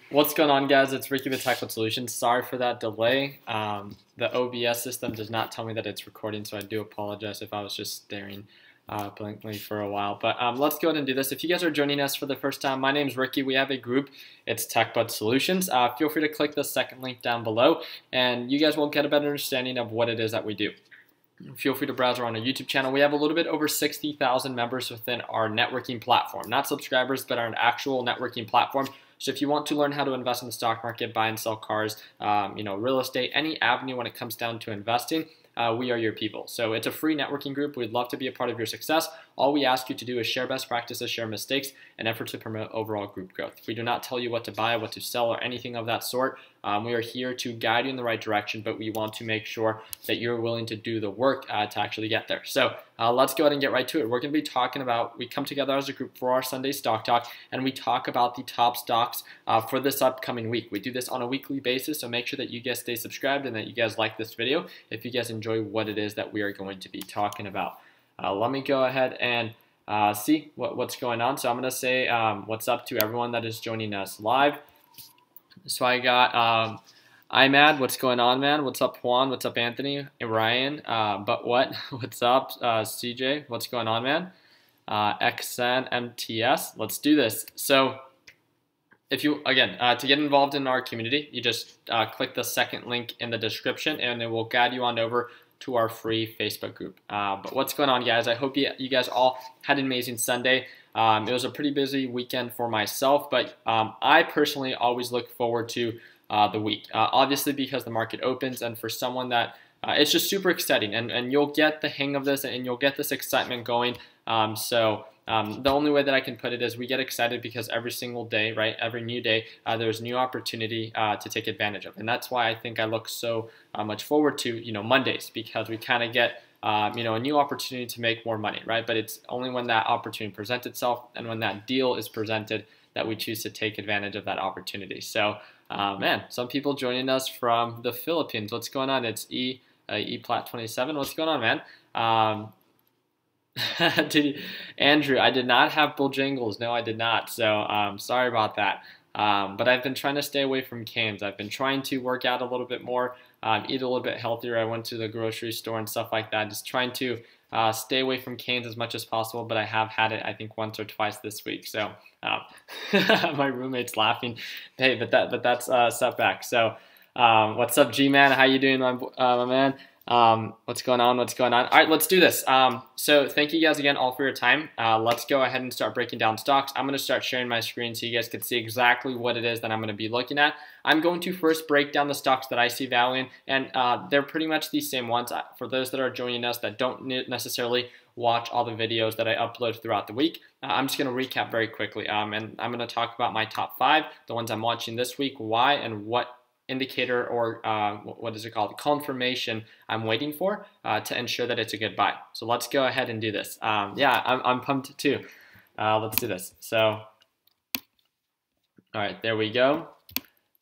What's going on, guys? It's Ricky with Tech Solutions. Sorry for that delay. The OBS system does not tell me that it's recording, so I do apologize if I was just staring blankly for a while. But let's go ahead and do this. If you guys are joining us for the first time, my name is Ricky. We have a group. It's Tech Solutions. Feel free to click the second link down below, and you guys will get a better understanding of what it is that we do. Feel free to browse around our YouTube channel. We have a little bit over 60,000 members within our networking platform. Not subscribers, but our actual networking platform. So if you want to learn how to invest in the stock market, buy and sell cars, real estate, any avenue when it comes down to investing, we are your people. So it's a free networking group. We'd love to be a part of your success. All we ask you to do is share best practices, share mistakes, and effort to promote overall group growth. We do not tell you what to buy, what to sell, or anything of that sort. We are here to guide you in the right direction, but we want to make sure that you're willing to do the work to actually get there. So let's go ahead and get right to it. We're going to be talking about, we come together as a group for our Sunday Stock Talk, and we talk about the top stocks for this upcoming week. We do this on a weekly basis, so make sure that you guys stay subscribed and that you guys like this video if you guys enjoy what it is that we are going to be talking about. Let me go ahead and see what's going on. So I'm going to say what's up to everyone that is joining us live. So I got IMAD, what's going on, man? What's up, Juan? What's up, Anthony? Ryan, but what? What's up, CJ? What's going on, man? XN, MTS, let's do this. So if you, again, to get involved in our community, you just click the second link in the description and it will guide you on over to our free Facebook group. But what's going on, guys? I hope you guys all had an amazing Sunday. It was a pretty busy weekend for myself, but I personally always look forward to the week, obviously because the market opens, and for someone that it's just super exciting, and you'll get the hang of this and you'll get this excitement going. The only way that I can put it is we get excited because every single day, right, every new day, there's new opportunity to take advantage of. And that's why I think I look so much forward to, Mondays, because we kind of get, a new opportunity to make more money, right? But it's only when that opportunity presents itself and when that deal is presented that we choose to take advantage of that opportunity. So, man, some people joining us from the Philippines. What's going on? It's ePlat27. What's going on, man? Andrew, I did not have Bojangles. No, I did not. So sorry about that. But I've been trying to stay away from cans. I've been trying to work out a little bit more, eat a little bit healthier. I went to the grocery store and stuff like that, just trying to stay away from cans as much as possible. But I have had it, I think, once or twice this week. So my roommate's laughing. Hey, but that's a setback. So what's up, G-Man? How you doing, my man? What's going on? What's going on? All right, let's do this. So thank you guys again all for your time. Let's go ahead and start breaking down stocks. I'm going to start sharing my screen so you guys can see exactly what it is that I'm going to be looking at. I'm going to first break down the stocks that I see value in, and they're pretty much the same ones. For those that are joining us that don't necessarily watch all the videos that I upload throughout the week, I'm just going to recap very quickly. And I'm going to talk about my top 5, the ones I'm watching this week, why, and what indicator or what is it called, confirmation I'm waiting for to ensure that it's a good buy. So let's go ahead and do this. Yeah, I'm pumped too. Let's do this. So all right, there we go.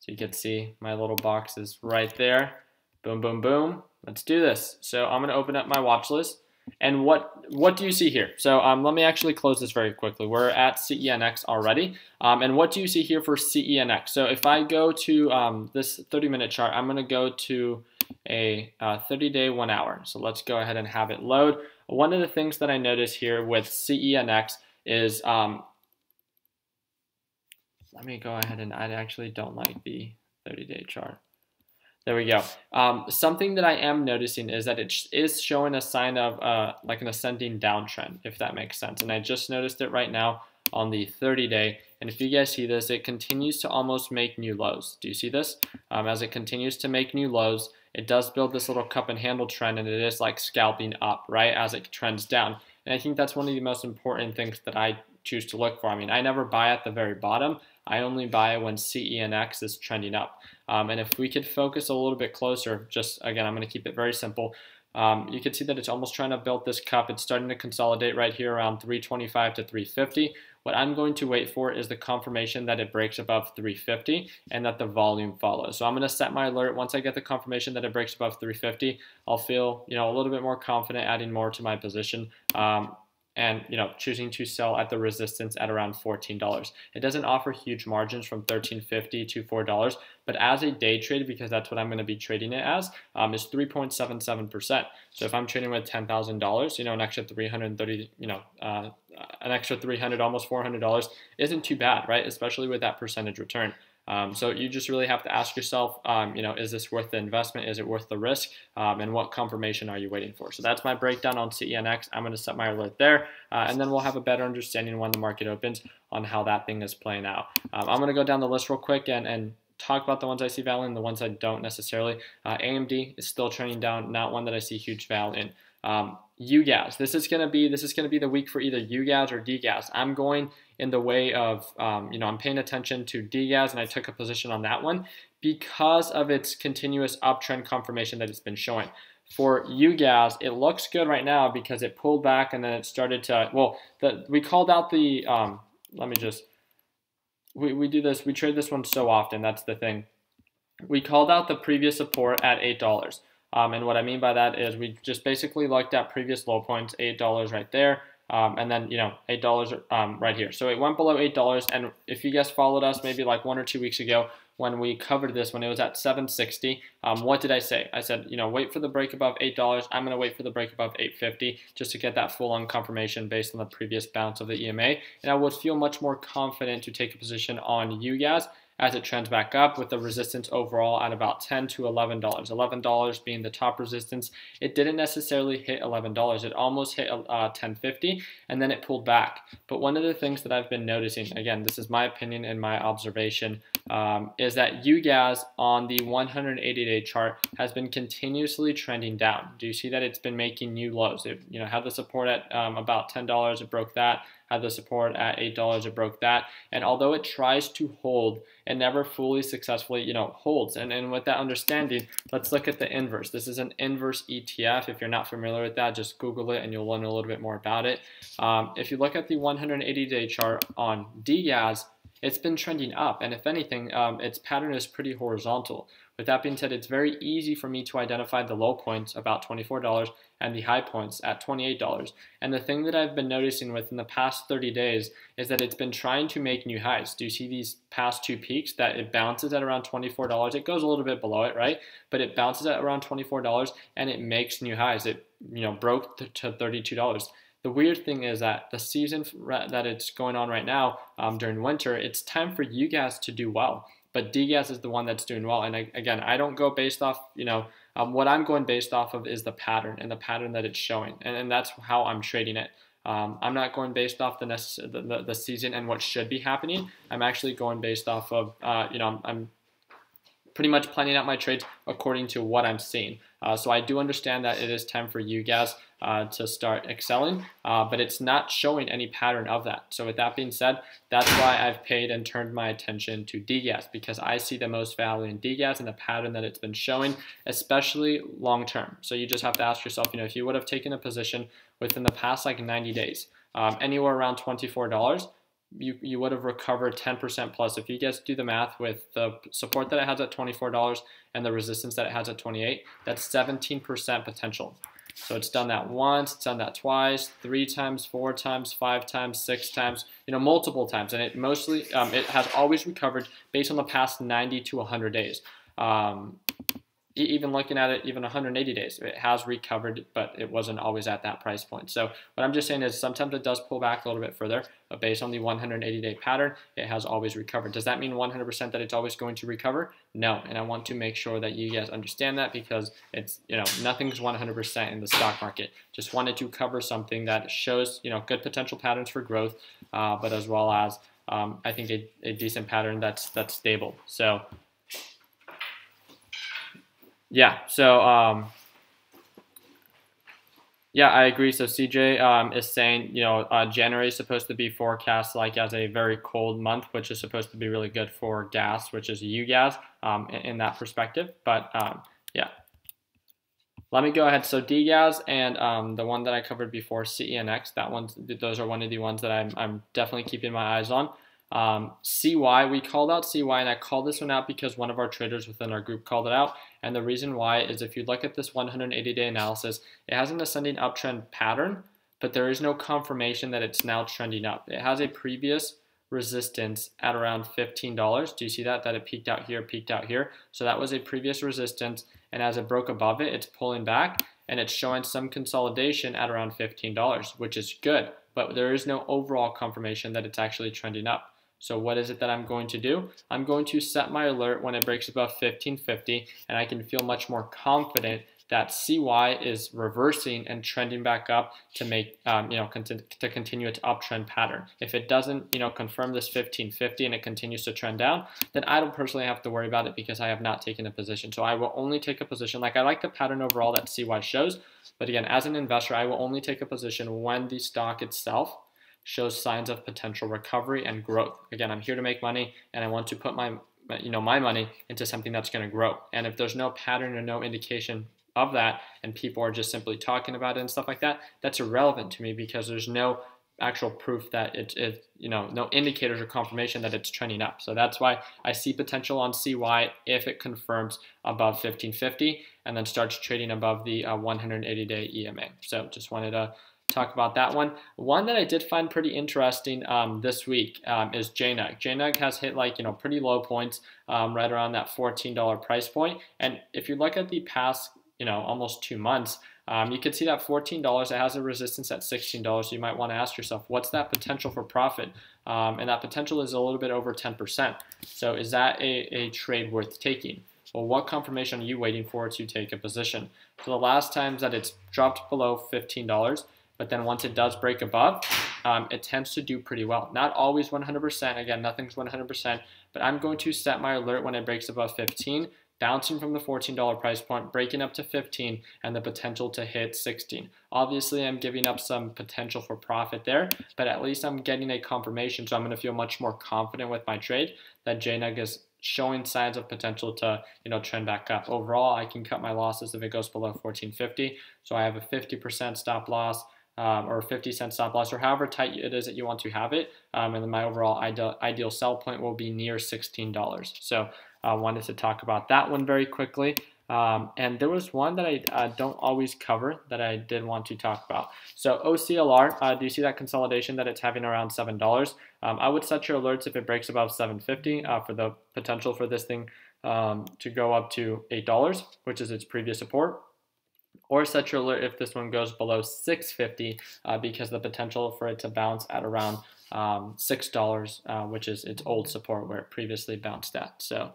So you can see my little box is right there. Boom, boom, boom. Let's do this. So I'm going to open up my watch list. And what do you see here? So let me actually close this very quickly. We're at cenx already. And what do you see here for cenx? So if I go to this 30-minute chart, I'm going to go to a 30-day 1 hour. So let's go ahead and have it load. One of the things that I notice here with cenx is, let me go ahead, and I actually don't like the 30-day chart. There we go. Something that I am noticing is that it is showing a sign of like an ascending downtrend, if that makes sense. And I just noticed it right now on the 30-day. And if you guys see this, it continues to almost make new lows. Do you see this? As it continues to make new lows, it does build this little cup and handle trend, and it is like scalping up, right, as it trends down. And I think that's one of the most important things that I choose to look for. I mean, I never buy at the very bottom. I only buy when cenx is trending up. And if we could focus a little bit closer, just again, I'm going to keep it very simple. You can see that it's almost trying to build this cup. It's starting to consolidate right here around 325 to 350. What I'm going to wait for is the confirmation that it breaks above 350 and that the volume follows. So I'm going to set my alert. Once I get the confirmation that it breaks above 350, I'll feel, a little bit more confident adding more to my position. And choosing to sell at the resistance at around $14. It doesn't offer huge margins from $13.50 to $4, but as a day trade, because that's what I'm going to be trading it as, is 3.77%. So if I'm trading with $10,000, an extra 330, an extra 300, almost $400 isn't too bad, right? Especially with that percentage return. So you just really have to ask yourself, is this worth the investment? Is it worth the risk? And what confirmation are you waiting for? So that's my breakdown on CENX. I'm going to set my alert there, and then we'll have a better understanding when the market opens on how that thing is playing out. I'm going to go down the list real quick and talk about the ones I see value and the ones I don't necessarily. AMD is still trending down, not one that I see huge value in. UGAS. This is gonna be the week for either UGAS or DGAS. I'm going in the way of I'm paying attention to DGAS, and I took a position on that one because of its continuous uptrend confirmation that it's been showing. For UGAS, it looks good right now because it pulled back and then it started to we called out the we do this, we trade this one so often. That's the thing. We called out the previous support at $8. And what I mean by that is we just basically looked at previous low points, $8 right there, and then $8 right here. So it went below $8, and if you guys followed us maybe like 1 or 2 weeks ago when we covered this, when it was at $7.60, what did I say? I said, wait for the break above $8. I'm going to wait for the break above $8.50 just to get that full-on confirmation based on the previous bounce of the EMA, and I would feel much more confident to take a position on UGAS as it trends back up, with the resistance overall at about $10 to $11. $11 being the top resistance. It didn't necessarily hit $11. It almost hit $10.50, and then it pulled back. But one of the things that I've been noticing, again, this is my opinion and my observation, is that UGAS on the 180-day chart has been continuously trending down. Do you see that it's been making new lows? It had the support at about $10, it broke that. Had the support at $8, it broke that. And although it tries to hold, it never fully successfully, holds. And with that understanding, let's look at the inverse. This is an inverse ETF. If you're not familiar with that, just Google it and you'll learn a little bit more about it. If you look at the 180-day chart on DGAS, it's been trending up. And if anything, its pattern is pretty horizontal. With that being said, it's very easy for me to identify the low points, about $24, and the high points at $28. And the thing that I've been noticing within the past 30 days is that it's been trying to make new highs. Do you see these past two peaks that it bounces at around $24? It goes a little bit below it, right? But it bounces at around $24 and it makes new highs. It broke to $32. The weird thing is that the season that it's going on right now during winter, it's time for UGAS to do well. But DGAS is the one that's doing well. And again, I don't go based off, what I'm going based off of is the pattern and the pattern that it's showing. And that's how I'm trading it. I'm not going based off the season and what should be happening. I'm actually going based off of, I'm pretty much planning out my trades according to what I'm seeing. So I do understand that it is time for UGAS to start excelling, but it's not showing any pattern of that. So with that being said, that's why I've paid and turned my attention to DGAS, because I see the most value in DGAS and the pattern that it's been showing, especially long term. So you just have to ask yourself, if you would have taken a position within the past like 90 days, anywhere around $24, you would have recovered 10% plus. If you guys do the math with the support that it has at $24 and the resistance that it has at 28, that's 17% potential. So it's done that once, it's done that twice, 3 times, 4 times, 5 times, 6 times, multiple times. And it mostly, it has always recovered based on the past 90 to 100 days. Even looking at it, even 180 days, it has recovered, but it wasn't always at that price point. So what I'm just saying is sometimes it does pull back a little bit further, but based on the 180-day pattern, it has always recovered. Does that mean 100% that it's always going to recover? No, and I want to make sure that you guys understand that, because it's, nothing's 100% in the stock market. Just wanted to cover something that shows, good potential patterns for growth, but as well as, I think a decent pattern that's stable. So yeah, so yeah, I agree. So CJ is saying, January is supposed to be forecast like as a very cold month, which is supposed to be really good for gas, which is UGAS in that perspective. But yeah. Let me go ahead. So DGAS and the one that I covered before, CENX, those are one of the ones that I'm definitely keeping my eyes on. CY, we called out CY, and I called this one out because one of our traders within our group called it out. And the reason why is if you look at this 180-day analysis, it has an ascending uptrend pattern, but there is no confirmation that it's now trending up. It has a previous resistance at around $15. Do you see that? That it peaked out here, peaked out here. So that was a previous resistance, and as it broke above it, it's pulling back, and it's showing some consolidation at around $15, which is good, but there is no overall confirmation that it's actually trending up. So what is it that I'm going to do? I'm going to set my alert when it breaks above 1550, and I can feel much more confident that CY is reversing and trending back up to make, to continue its uptrend pattern. If it doesn't, confirm this 1550 and it continues to trend down, then I don't personally have to worry about it because I have not taken a position. So I will only take a position. Like, I like the pattern overall that CY shows, but again, as an investor, I will only take a position when the stock itself shows signs of potential recovery and growth. Again, I'm here to make money, and I want to put my money into something that's going to grow. And if there's no pattern or no indication of that, and people are just simply talking about it and stuff like that, that's irrelevant to me because there's no actual proof that no indicators or confirmation that it's trending up. So that's why I see potential on CY if it confirms above 1550 and then starts trading above the 180-day EMA. So just wanted to talk about that one. One that I did find pretty interesting this week is JNUG. JNUG has hit pretty low points right around that $14 price point. And if you look at the past almost 2 months, you can see that $14, it has a resistance at $16. So you might want to ask yourself, what's that potential for profit? And that potential is a little bit over 10%. So is that a trade worth taking? Well, what confirmation are you waiting for to take a position? So the last times that it's dropped below $15, but then once it does break above, it tends to do pretty well. Not always 100%. Again, nothing's 100%, but I'm going to set my alert when it breaks above 15, bouncing from the $14 price point, breaking up to 15, and the potential to hit 16. Obviously, I'm giving up some potential for profit there, but at least I'm getting a confirmation, so I'm going to feel much more confident with my trade that JNUG is showing signs of potential to trend back up. Overall, I can cut my losses if it goes below 1450, so I have a 50% stop loss, or 50-cent stop loss, or however tight it is that you want to have it. And then my overall ideal sell point will be near $16. So I wanted to talk about that one very quickly. And there was one that I don't always cover that I did want to talk about. So OCLR, do you see that consolidation that it's having around $7? I would set your alerts if it breaks above 750 for the potential for this thing to go up to $8, which is its previous support. Or set your alert if this one goes below 650 because the potential for it to bounce at around $6, which is its old support where it previously bounced at. So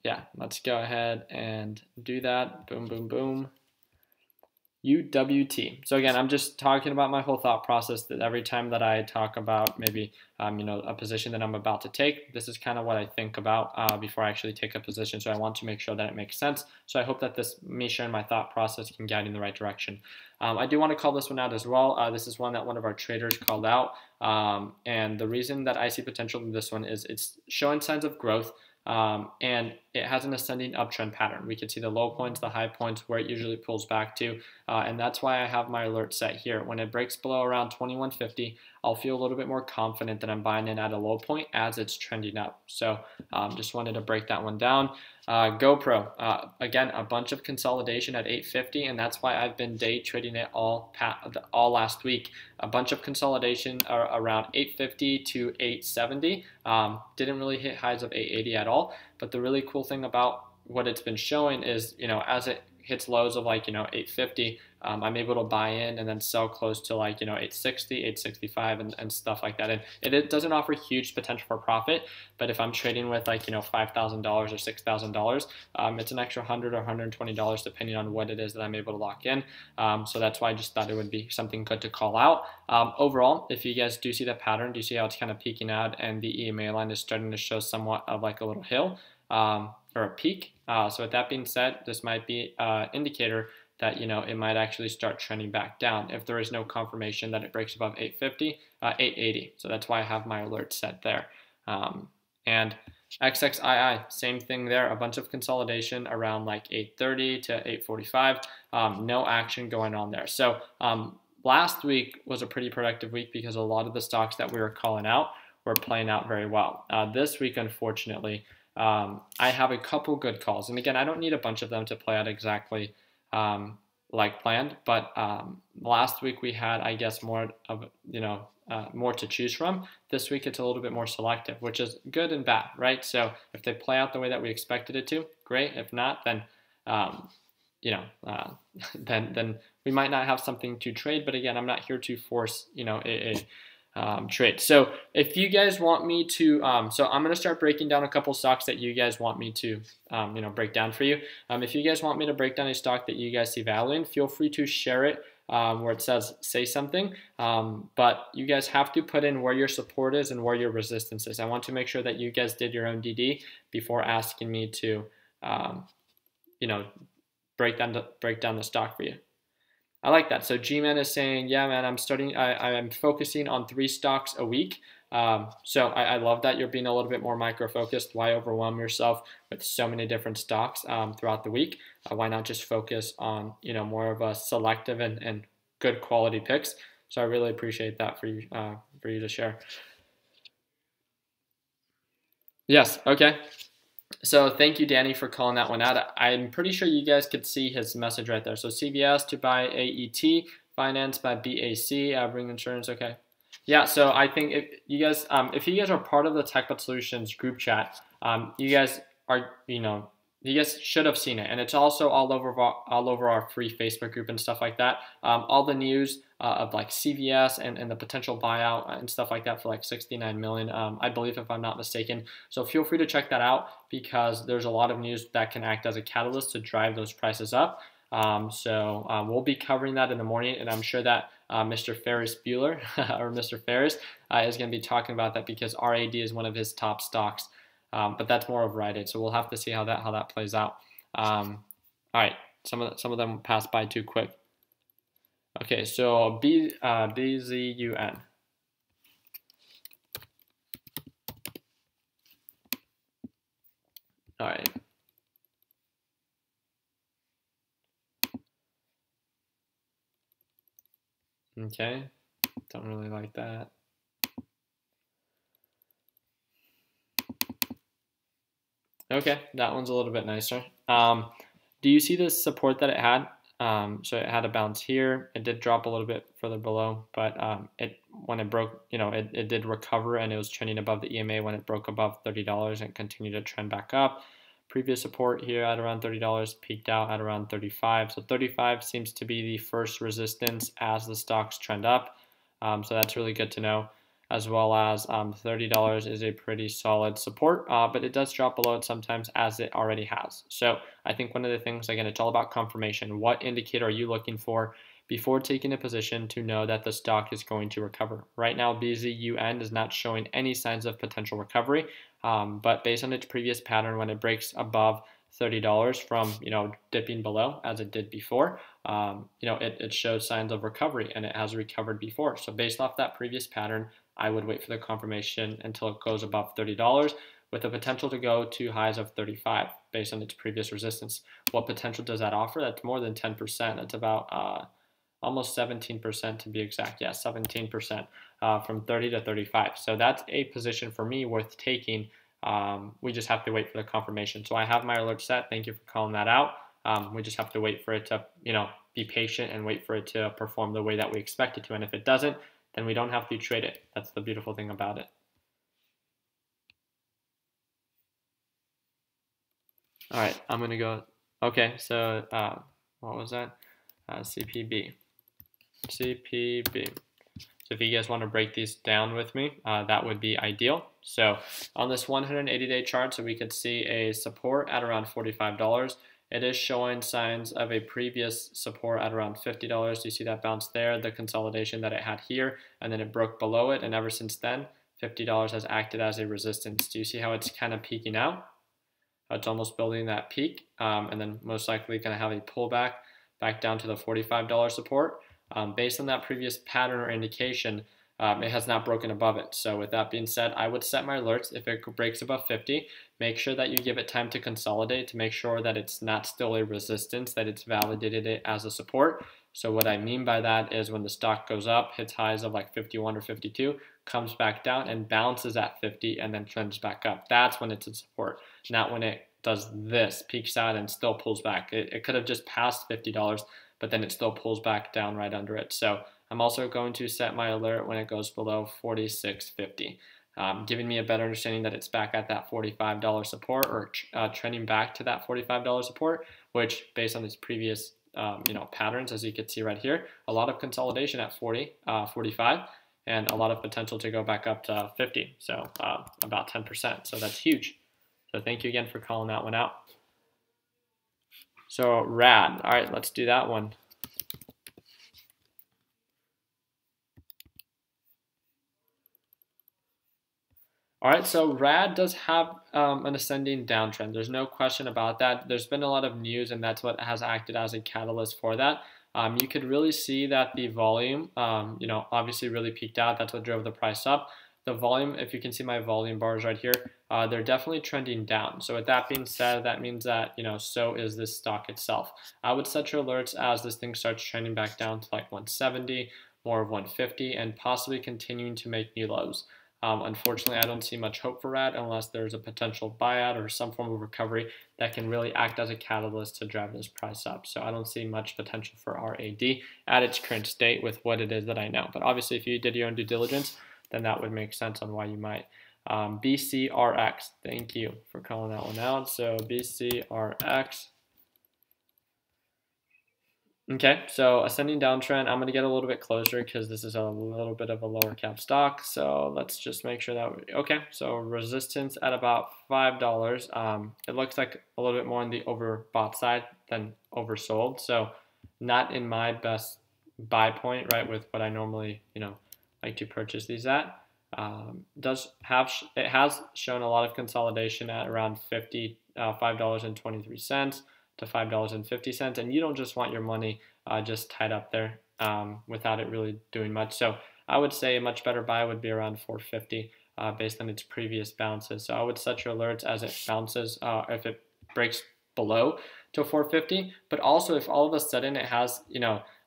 yeah, let's go ahead and do that. Boom, boom, boom. UWT. So again, I'm just talking about my whole thought process that every time that I talk about maybe a position that I'm about to take, this is kind of what I think about before I actually take a position. So I want to make sure that it makes sense. So I hope that me sharing my thought process can guide in the right direction. I do want to call this one out as well. This is one that one of our traders called out. And the reason that I see potential in this one is it's showing signs of growth. And it has an ascending uptrend pattern. We can see the low points, the high points, where it usually pulls back to, and that's why I have my alert set here. When it breaks below around 2150, I'll feel a little bit more confident that I'm buying in at a low point as it's trending up. So just wanted to break that one down. GoPro, again, a bunch of consolidation at 850, and that's why I've been day trading it all last week. A bunch of consolidation around 850 to 870. Didn't really hit highs of 880 at all, but the really cool thing about what it's been showing is, as it hits lows of 850, I'm able to buy in and then sell close to 860, 865 and stuff like that. And it doesn't offer huge potential for profit, but if I'm trading with $5,000 or $6,000, it's an extra $100 or $120 depending on what it is that I'm able to lock in. So that's why I just thought it would be something good to call out. Overall, if you guys do see the pattern, do you see how it's kind of peaking out and the EMA line is starting to show somewhat of a little hill or a peak? So with that being said, this might be an indicator that it might actually start trending back down if there is no confirmation that it breaks above 850, 880. So that's why I have my alert set there. And XXII, same thing there, a bunch of consolidation around like 8:30 to 8:45, no action going on there. So last week was a pretty productive week because a lot of the stocks that we were calling out were playing out very well. This week, unfortunately, I have a couple good calls. And again, I don't need a bunch of them to play out exactly like planned, but last week we had, I guess, more of, more to choose from. This week it's a little bit more selective, which is good and bad, right? So if they play out the way that we expected it to, great. If not, then then we might not have something to trade. But again, I'm not here to force a trade. So if you guys want me to, so I'm going to start breaking down a couple stocks that you guys want me to, break down for you. If you guys want me to break down a stock that you guys see value in, feel free to share it where it says say something. But you guys have to put in where your support is and where your resistance is. I want to make sure that you guys did your own DD before asking me to, break down the stock for you. I like that. So G-Man is saying, yeah, man, I'm focusing on 3 stocks a week. So I love that you're being a little bit more micro-focused. Why overwhelm yourself with so many different stocks throughout the week? Why not just focus on, more of a selective and good quality picks? So I really appreciate that for you to share. Yes. Okay. So thank you, Danny, for calling that one out. I'm pretty sure you guys could see his message right there. So CVS to buy AET, finance by BAC, bring insurance. Okay. Yeah. So I think if you guys are part of the TechBot Solutions group chat, you guys are, you guys should have seen it, and it's also all over our free Facebook group and stuff like that. All the news of like CVS and the potential buyout and stuff like that for like 69 million, I believe, if I'm not mistaken. So feel free to check that out because there's a lot of news that can act as a catalyst to drive those prices up. So we'll be covering that in the morning, and I'm sure that Mr. Ferris Bueller or Mr. Ferris is going to be talking about that because RAD is one of his top stocks. But that's more of Rite Aid, so we'll have to see how that plays out. All right, some of them passed by too quick. Okay, so BZUN. All right. Okay, don't really like that. Okay, that one's a little bit nicer. Do you see the support that it had? So it had a bounce here. It did drop a little bit further below, but when it broke, it did recover, and it was trending above the EMA when it broke above $30 and continued to trend back up. Previous support here at around $30, peaked out at around 35. So 35 seems to be the first resistance as the stocks trend up. So that's really good to know, as well as $30 is a pretty solid support, but it does drop below it sometimes, as it already has. So I think one of the things, again, it's all about confirmation. What indicator are you looking for before taking a position to know that the stock is going to recover? Right now, BZUN is not showing any signs of potential recovery, but based on its previous pattern, when it breaks above $30 from dipping below as it did before, it shows signs of recovery, and it has recovered before. So based off that previous pattern, I would wait for the confirmation until it goes above $30, with the potential to go to highs of 35 based on its previous resistance. What potential does that offer? That's more than 10%. That's about almost 17% to be exact. Yeah, 17% from 30 to 35. So that's a position for me worth taking. We just have to wait for the confirmation. So I have my alert set. Thank you for calling that out. We just have to wait for it to, be patient and wait for it to perform the way that we expect it to. And if it doesn't, then we don't have to trade it. That's the beautiful thing about it. All right, I'm going to go. Okay, so what was that? CPB. CPB. So if you guys want to break these down with me, that would be ideal. So on this 180-day chart, so we could see a support at around $45. It is showing signs of a previous support at around $50. You see that bounce there, the consolidation that it had here, and then it broke below it. And ever since then, $50 has acted as a resistance. Do you see how it's kind of peaking out? It's almost building that peak, and then most likely going to have a pullback back down to the $45 support. Based on that previous pattern or indication, it has not broken above it. So with that being said, I would set my alerts. If it breaks above 50, make sure that you give it time to consolidate to make sure that it's not still a resistance, that it's validated it as a support. So what I mean by that is when the stock goes up, hits highs of like 51 or 52, comes back down and bounces at 50 and then trends back up. That's when it's a support, not when it does this, peaks out and still pulls back. It could have just passed $50, but then it still pulls back down right under it. So I'm also going to set my alert when it goes below 46.50, giving me a better understanding that it's back at that $45 support or trending back to that $45 support, which based on its previous patterns, as you can see right here, a lot of consolidation at 45, and a lot of potential to go back up to 50, so about 10%. So that's huge. So thank you again for calling that one out. So RAD, all right, let's do that one. All right, so RAD does have an ascending downtrend. There's no question about that. There's been a lot of news, and that's what has acted as a catalyst for that. You could really see that the volume, obviously really peaked out. That's what drove the price up. The volume, if you can see my volume bars right here, they're definitely trending down. So with that being said, that means that, so is this stock itself. I would set your alerts as this thing starts trending back down to like 170, more of 150, and possibly continuing to make new lows. Unfortunately, I don't see much hope for RAD unless there's a potential buyout or some form of recovery that can really act as a catalyst to drive this price up. So I don't see much potential for RAD at its current state with what it is that I know. But obviously, if you did your own due diligence, then that would make sense on why you might. BCRX, thank you for calling that one out. So BCRX. Okay, so ascending downtrend, I'm going to get a little bit closer because this is a little bit of a lower cap stock. So let's just make sure that, okay, so resistance at about $5. It looks like a little bit more on the overbought side than oversold. So not in my best buy point, right, with what I normally, like to purchase these at. It has shown a lot of consolidation at around $5.23 to $5.50, and you don't just want your money just tied up there without it really doing much. So I would say a much better buy would be around $4.50 based on its previous bounces. So I would set your alerts as it bounces if it breaks below to $4.50, but also if all of a sudden it has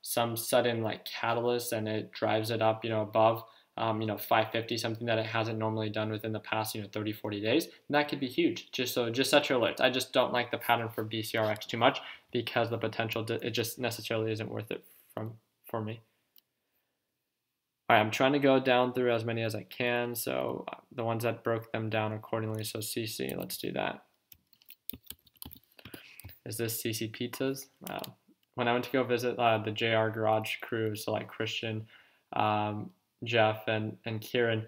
some sudden like catalyst and it drives it up above $5.50, something that it hasn't normally done within the past 30, 40 days, and that could be huge. Just set your alerts. I just don't like the pattern for BCRX too much because the potential, it just necessarily isn't worth it for me. All right, I'm trying to go down through as many as I can, so the ones that broke them down accordingly. So CC, let's do that. Is this CC Pizzas? Wow. When I went to go visit the JR Garage crew, so like Christian, Jeff and Kieran,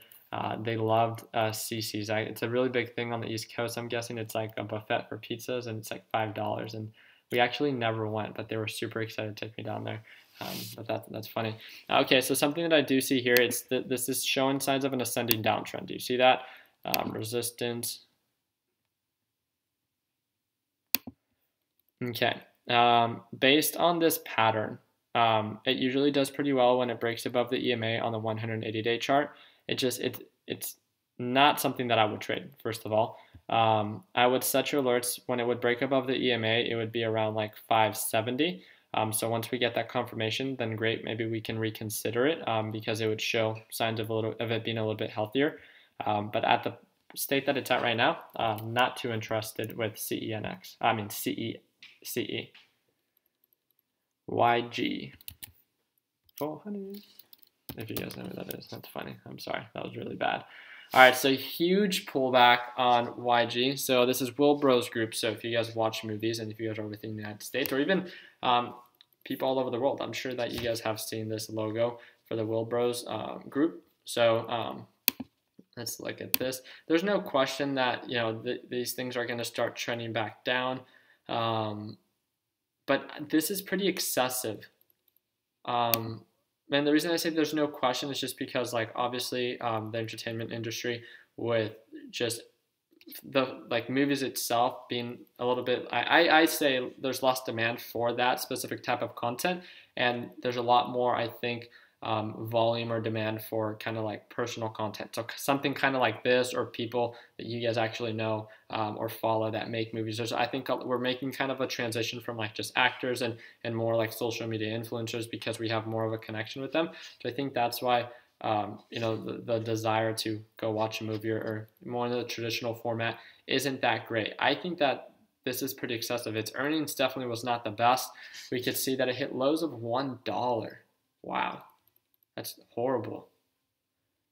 they loved CC's. It's a really big thing on the East Coast. I'm guessing it's like a buffet for pizzas, and it's like $5. And we actually never went, but they were super excited to take me down there. But that's funny. Okay, so something that I do see here, this is showing signs of an ascending downtrend. Do you see that? Resistance. Okay. Based on this pattern, it usually does pretty well when it breaks above the EMA on the 180-day chart. It's not something that I would trade, first of all. I would set your alerts when it would break above the EMA, it would be around like 570. So once we get that confirmation, then great, maybe we can reconsider it because it would show signs of it being a little bit healthier. But at the state that it's at right now, not too interested with CENX. I mean CE. YG 400. If you guys know who that is, that's funny. I'm sorry, that was really bad. All right, so huge pullback on YG. So this is Will Bros Group. So if you guys watch movies and if you guys are within the United States or even people all over the world, I'm sure that you guys have seen this logo for the Will Bros Group. So let's look at this. There's no question that these things are going to start trending back down. But this is pretty excessive. And the reason I say there's no question is just because, like, obviously the entertainment industry with just the movies itself being a little bit, I say there's less demand for that specific type of content, and there's a lot more, I think, volume or demand for kind of like personal content. So something kind of like this, or people that you guys actually know or follow that make movies. I think we're making kind of a transition from like just actors and more like social media influencers, because we have more of a connection with them. So I think that's why the desire to go watch a movie or more in the traditional format isn't that great. I think that this is pretty excessive. Its earnings definitely was not the best. We could see that it hit lows of $1. Wow, that's horrible.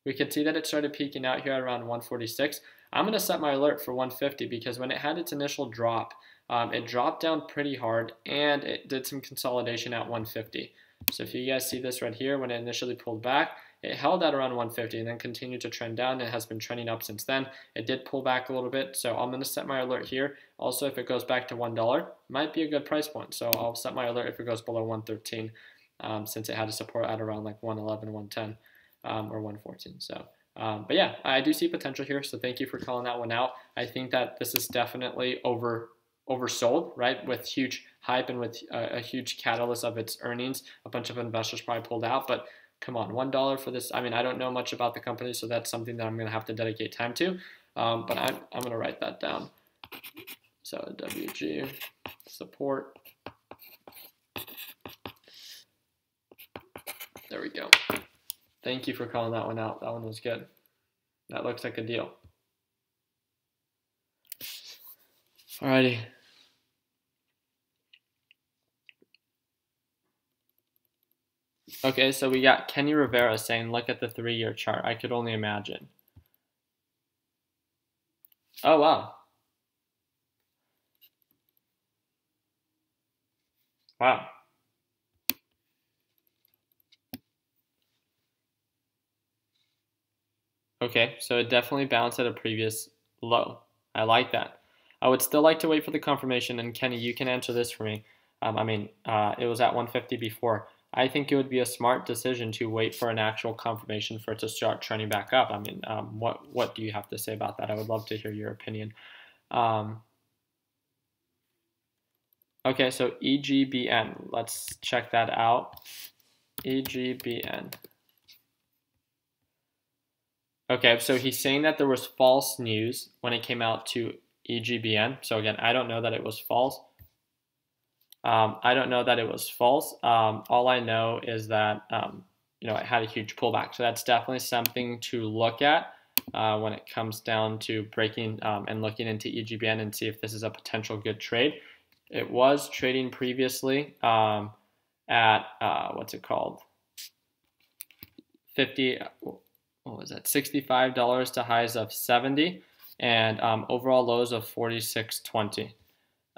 We could see that it started peaking out here at around 146. I'm going to set my alert for 150 because when it had its initial drop, it dropped down pretty hard and it did some consolidation at 150. So if you guys see this right here, when it initially pulled back, it held at around 150 and then continued to trend down. It has been trending up since then. It did pull back a little bit, so I'm going to set my alert here. Also, if it goes back to $1, might be a good price point. So I'll set my alert if it goes below 113, since it had a support at around like 111, 110, or 114. So, but yeah, I do see potential here. So thank you for calling that one out. I think that this is definitely oversold, right? With huge hype and with a huge catalyst of its earnings, a bunch of investors probably pulled out, but come on, $1 for this. I mean, I don't know much about the company, so that's something that I'm going to have to dedicate time to. But I'm going to write that down. So WG support. There we go. Thank you for calling that one out. That one was good. That looks like a deal. Alrighty. Okay, so we got Kenny Rivera saying, look at the 3-year chart. I could only imagine. Oh, wow. Wow. Okay, so it definitely bounced at a previous low. I like that. I would still like to wait for the confirmation, and Kenny, you can answer this for me. It was at 150 before. I think it would be a smart decision to wait for an actual confirmation for it to start trending back up. I mean, what do you have to say about that? I would love to hear your opinion. Okay, so EGBN. Let's check that out. EGBN. Okay, so he's saying that there was false news when it came out to EGBN. So again, I don't know that it was false. I don't know that it was false. All I know is that it had a huge pullback. So that's definitely something to look at when it comes down to breaking and looking into EGBN and see if this is a potential good trade. It was trading previously at what's it called? 50. What was that? $65 to highs of 70, and overall lows of 46.20.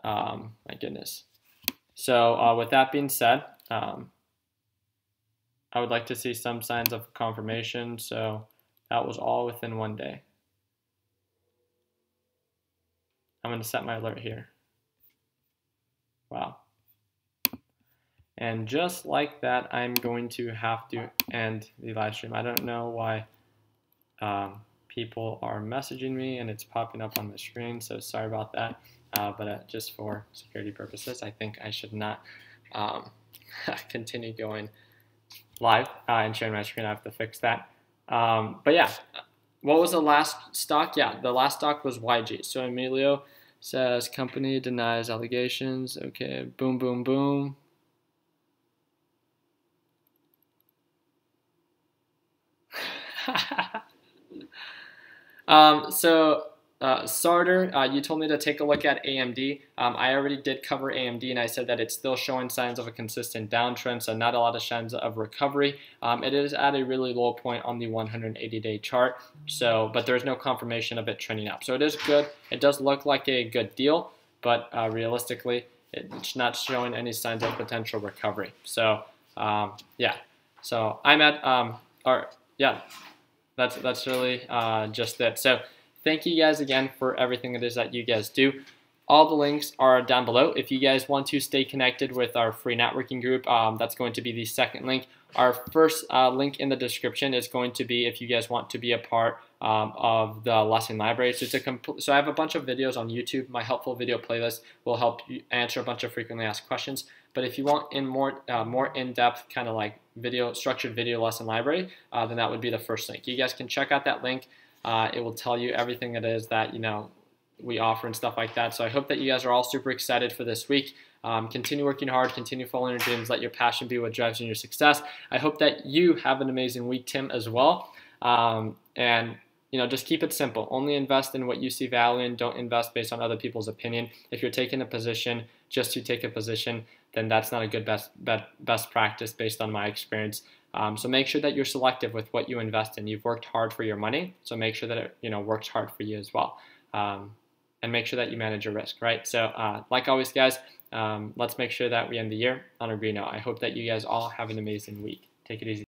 My goodness. So with that being said, I would like to see some signs of confirmation. So that was all within 1 day. I'm going to set my alert here. Wow. And just like that, I'm going to have to end the live stream. I don't know why people are messaging me and it's popping up on the screen, so sorry about that. But just for security purposes, I think I should not continue going live and sharing my screen. I have to fix that. But yeah, what was the last stock? Yeah, the last stock was YG. So Emilio says company denies allegations. Okay, boom, boom, boom. Sarter, you told me to take a look at AMD. I already did cover AMD, and I said that it's still showing signs of a consistent downtrend, so not a lot of signs of recovery. It is at a really low point on the 180-day chart, but there's no confirmation of it trending up. So it is good. It does look like a good deal, but realistically, it's not showing any signs of potential recovery. So yeah, so I'm at that's really just it. So thank you guys again for everything it is that you guys do. All the links are down below. If you guys want to stay connected with our free networking group, that's going to be the second link. Our first link in the description is going to be if you guys want to be a part of the lesson library. So I have a bunch of videos on YouTube. My helpful video playlist will help you answer a bunch of frequently asked questions. But if you want in more in-depth kind of like structured video lesson library, then that would be the first link. You guys can check out that link. It will tell you everything it is that we offer and stuff like that. So I hope that you guys are all super excited for this week. Continue working hard, continue following your dreams, let your passion be what drives you in your success. I hope that you have an amazing week, Tim, as well. And just keep it simple. Only invest in what you see value in. Don't invest based on other people's opinion. If you're taking a position just to take a position, then that's not a good best practice based on my experience. So make sure that you're selective with what you invest in. You've worked hard for your money, so make sure that it works hard for you as well. And make sure that you manage your risk, right? So like always, guys, let's make sure that we end the year on a green note. I hope that you guys all have an amazing week. Take it easy.